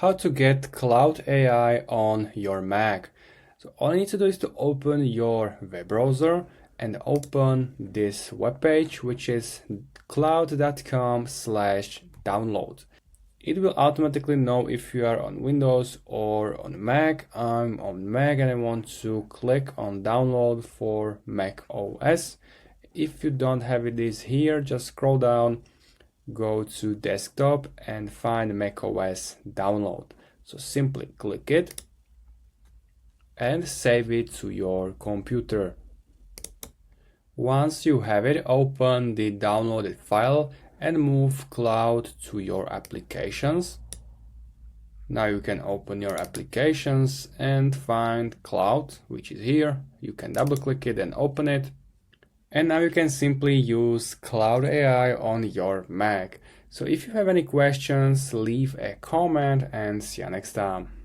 how to get Claude AI on your Mac. So all you need to do is to open your web browser and open this webpage, which is claude.com/download. It will automatically know if you are on Windows or on Mac. I'm on Mac and I want to click on download for Mac OS. If you don't have this here, just scroll down, go to desktop and find Mac OS download. So simply click it and save it to your computer. Once you have it, open the downloaded file and move Claude to your applications. Now you can open your applications and find Claude, which is here. You can double click it and open it. And now you can simply use Claude AI on your Mac. So if you have any questions, leave a comment and see you next time.